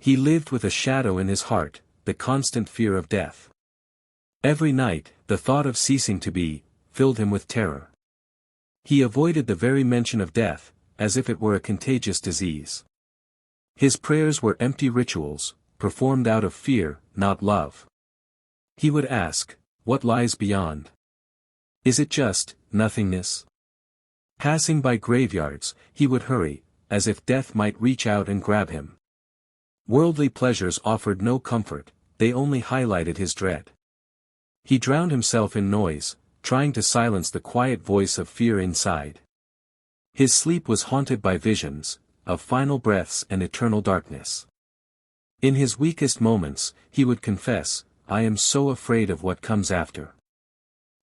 He lived with a shadow in his heart, the constant fear of death. Every night, the thought of ceasing to be, filled him with terror. He avoided the very mention of death, as if it were a contagious disease. His prayers were empty rituals, performed out of fear, not love. He would ask, what lies beyond? Is it just nothingness? Passing by graveyards, he would hurry, as if death might reach out and grab him. Worldly pleasures offered no comfort, they only highlighted his dread. He drowned himself in noise, trying to silence the quiet voice of fear inside. His sleep was haunted by visions, of final breaths and eternal darkness. In his weakest moments, he would confess, I am so afraid of what comes after.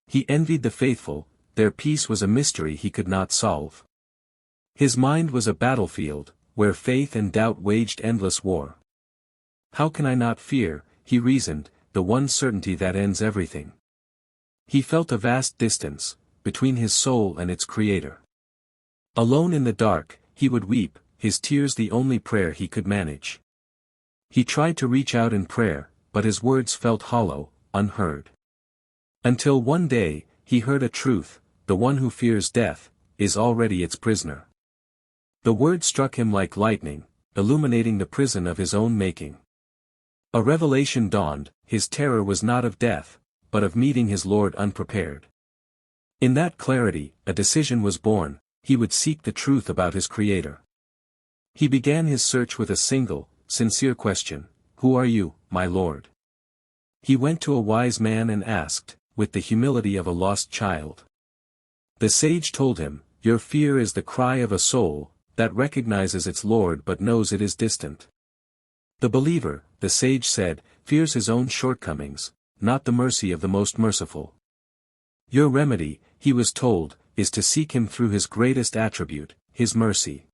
He envied the faithful, their peace was a mystery he could not solve. His mind was a battlefield, where faith and doubt waged endless war. How can I not fear, he reasoned, the one certainty that ends everything. He felt a vast distance, between his soul and its creator. Alone in the dark, he would weep, his tears the only prayer he could manage. He tried to reach out in prayer, but his words felt hollow, unheard. Until one day, he heard a truth, the one who fears death, is already its prisoner. The word struck him like lightning, illuminating the prison of his own making. A revelation dawned, his terror was not of death, but of meeting his Lord unprepared. In that clarity, a decision was born, he would seek the truth about his Creator. He began his search with a single, sincere question, Who are you, my Lord? He went to a wise man and asked, with the humility of a lost child. The sage told him, Your fear is the cry of a soul, that recognizes its Lord but knows it is distant. The believer, the sage said, fears his own shortcomings, not the mercy of the most merciful. Your remedy, he was told, is to seek him through his greatest attribute, his mercy.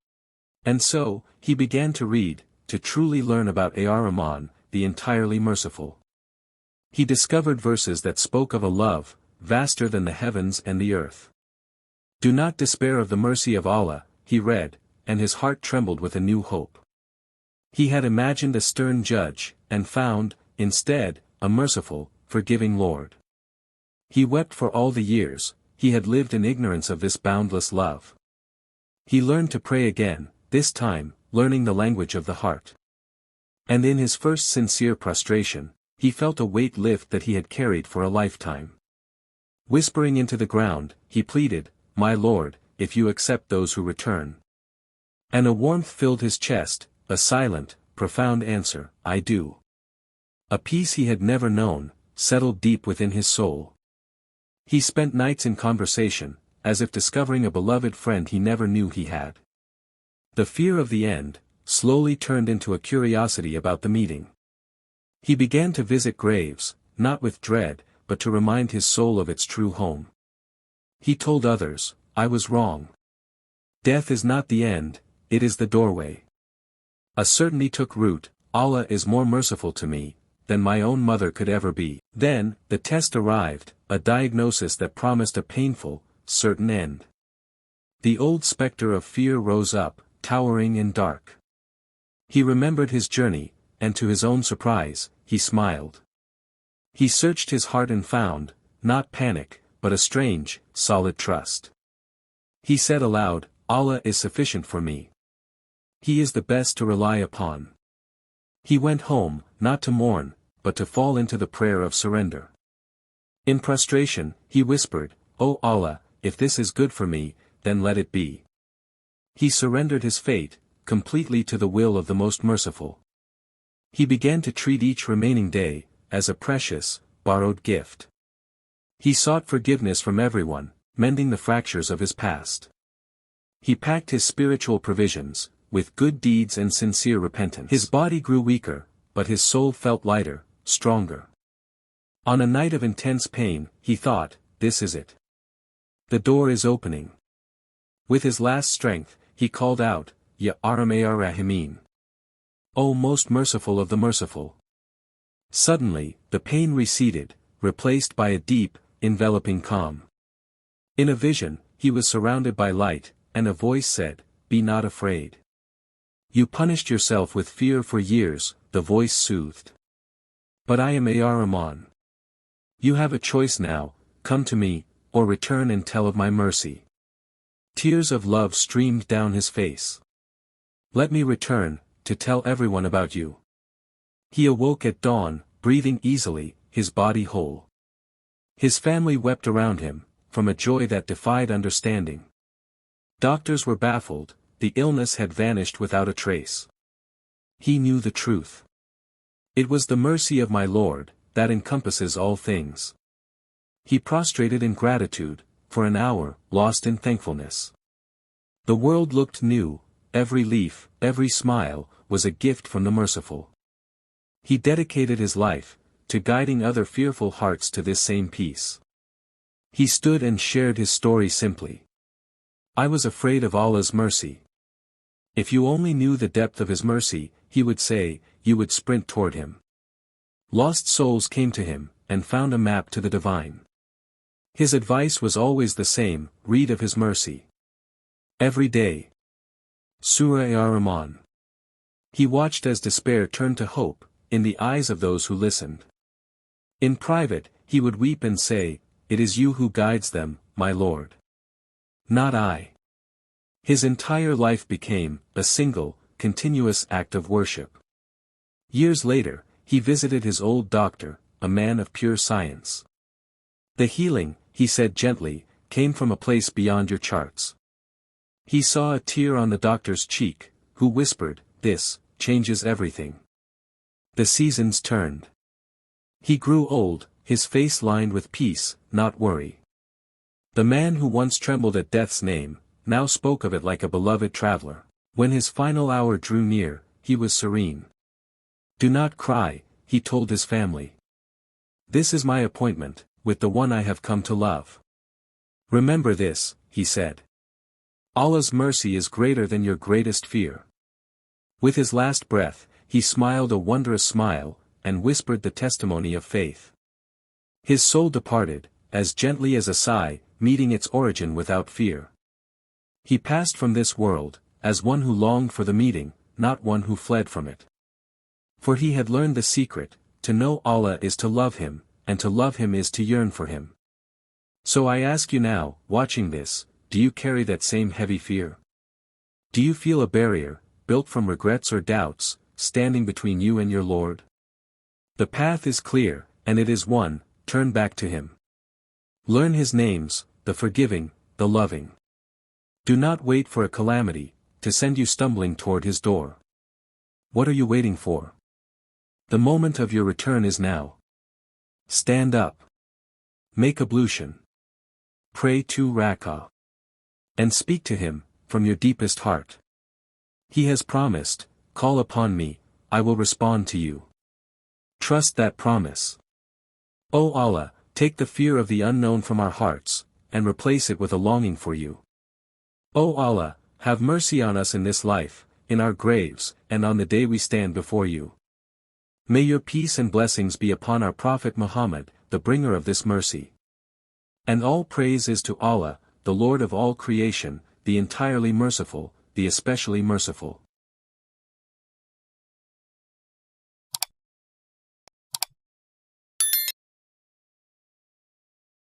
And so, he began to read, to truly learn about Rahman, the entirely merciful. He discovered verses that spoke of a love, vaster than the heavens and the earth. Do not despair of the mercy of Allah, he read, and his heart trembled with a new hope. He had imagined a stern judge, and found, instead, a merciful, forgiving Lord. He wept for all the years, he had lived in ignorance of this boundless love. He learned to pray again, this time, learning the language of the heart. And in his first sincere prostration, he felt a weight lift that he had carried for a lifetime. Whispering into the ground, he pleaded, My Lord, if you accept those who return. And a warmth filled his chest, a silent, profound answer, I do. A peace he had never known, settled deep within his soul. He spent nights in conversation, as if discovering a beloved friend he never knew he had. The fear of the end, slowly turned into a curiosity about the meeting. He began to visit graves, not with dread, but to remind his soul of its true home. He told others, I was wrong. Death is not the end, it is the doorway. A certainty took root, Allah is more merciful to me, than my own mother could ever be. Then, the test arrived, a diagnosis that promised a painful, certain end. The old specter of fear rose up, towering and dark. He remembered his journey, and to his own surprise, he smiled. He searched his heart and found, not panic, but a strange, solid trust. He said aloud, Allah is sufficient for me. He is the best to rely upon. He went home, not to mourn, but to fall into the prayer of surrender. In prostration, he whispered, O Allah, if this is good for me, then let it be. He surrendered his fate, completely to the will of the most merciful. He began to treat each remaining day, as a precious, borrowed gift. He sought forgiveness from everyone, mending the fractures of his past. He packed his spiritual provisions, with good deeds and sincere repentance. His body grew weaker, but his soul felt lighter, stronger. On a night of intense pain, he thought, this is it. The door is opening. With his last strength, he called out, Ya Arham Rahimin. O most merciful of the merciful. Suddenly, the pain receded, replaced by a deep, enveloping calm. In a vision, he was surrounded by light, and a voice said, Be not afraid. You punished yourself with fear for years, the voice soothed. But I am Rahman. You have a choice now, come to me, or return and tell of my mercy. Tears of love streamed down his face. Let me return, to tell everyone about you. He awoke at dawn, breathing easily, his body whole. His family wept around him, from a joy that defied understanding. Doctors were baffled, the illness had vanished without a trace. He knew the truth. It was the mercy of my Lord, that encompasses all things. He prostrated in gratitude, for an hour, lost in thankfulness. The world looked new, every leaf, every smile, was a gift from the merciful. He dedicated his life, to guiding other fearful hearts to this same peace. He stood and shared his story simply. I was afraid of Allah's mercy. If you only knew the depth of his mercy, he would say, you would sprint toward him. Lost souls came to him, and found a map to the divine. His advice was always the same, read of his mercy. Every day. Surah Ar-Rahman. He watched as despair turned to hope, in the eyes of those who listened. In private, he would weep and say, it is you who guides them, my Lord. Not I. His entire life became a single, continuous act of worship. Years later, he visited his old doctor, a man of pure science. The healing, he said gently, came from a place beyond your charts. He saw a tear on the doctor's cheek, who whispered, this changes everything. The seasons turned. He grew old, his face lined with peace, not worry. The man who once trembled at death's name, now spoke of it like a beloved traveler. When his final hour drew near, he was serene. Do not cry, he told his family. This is my appointment, with the one I have come to love. Remember this, he said. Allah's mercy is greater than your greatest fear. With his last breath, he smiled a wondrous smile, and whispered the testimony of faith. His soul departed, as gently as a sigh, meeting its origin without fear. He passed from this world, as one who longed for the meeting, not one who fled from it. For he had learned the secret, to know Allah is to love him, and to love him is to yearn for him. So I ask you now, watching this, do you carry that same heavy fear? Do you feel a barrier, built from regrets or doubts, standing between you and your Lord? The path is clear, and it is one, turn back to him. Learn his names, the forgiving, the loving. Do not wait for a calamity, to send you stumbling toward his door. What are you waiting for? The moment of your return is now. Stand up. Make ablution. Pray 2 rak'ah. And speak to him, from your deepest heart. He has promised, call upon me, I will respond to you. Trust that promise. O Allah, take the fear of the unknown from our hearts, and replace it with a longing for you. O Allah, have mercy on us in this life, in our graves, and on the day we stand before you. May your peace and blessings be upon our Prophet Muhammad, the bringer of this mercy. And all praise is to Allah, the Lord of all creation, the entirely merciful, the especially merciful.